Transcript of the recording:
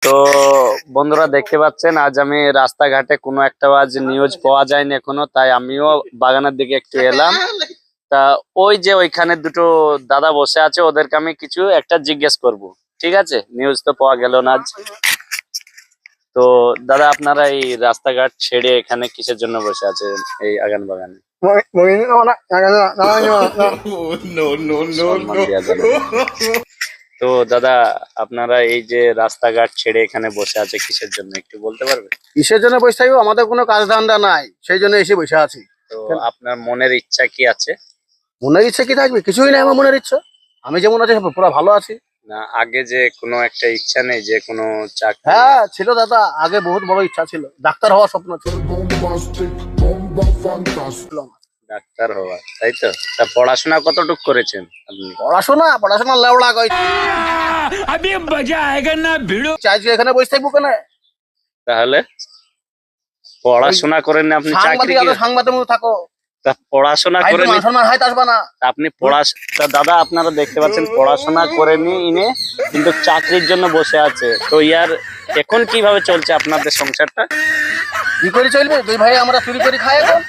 তো বন্ধুরা দেখতে পাচ্ছেন আজ আমি রাস্তাঘাটে কোনো একটা আজ নিউজ পাওয়া যায়নি এখনো, তাই আমিও বাগানের দিকে একটু এলাম। তা ওই যে ওইখানে দুটো দাদা বসে আছে, ওদেরকে আমি কিছু একটা জিজ্ঞেস করব। ঠিক আছে, নিউজ তো পাওয়া গেল না আজ। তো দাদা, আপনারা এই রাস্তাঘাট ছেড়ে এখানে কিসের জন্য বসে আছেন এই আগান বাগানে? সম্মান দেওয়া যাবে না। তো দাদা, আপনারা এই যে রাস্তাঘাট ছেড়ে এখানে বসে আছে কিসের জন্য একটু বলতে পারবেন? কিসের জন্য বসে থাকবো? আমাদের কোনো কাজ ধান্দা নাই, সেই জন্য এসে বসে আছি। তো আপনার মনের ইচ্ছা কি আছে? মনের ইচ্ছা কি থাকবে? কিছুই নাই আমার মনের ইচ্ছা। আমি যেমন আছি পুরো ভালো আছি। না, আগে যে কোনো একটা ইচ্ছা নেই যে কোনো চাকরি? হ্যাঁ ছিল দাদা, আগে বহুত বড় ইচ্ছা ছিল, ডাক্তার হওয়ার স্বপ্ন ছিল। ডাক্তার হওয়া, তাই তো? তা পড়াশোনা কতটুকু করেছেন আপনি? পড়াশোনা লেওড়া গই। চাইছি এখানে বসে থাকবো কেন? তাহলে পড়াশোনা করেন না আপনি? চাকরি সাংবাদিক কি? সাংবাদিক মতো থাকো। তা পড়াশোনা করেন? আসবা না। আপনি তা দাদা, আপনারা দেখতে পাচ্ছেন পড়াশোনা করেনি ইনি, কিন্তু চাকরির জন্য বসে আছে। তো ইয়ার এখন কিভাবে চলছে আপনাদের সংসারটা? কি করে চলবে? দুই ভাই আমরা চুরি করে খাই এখন।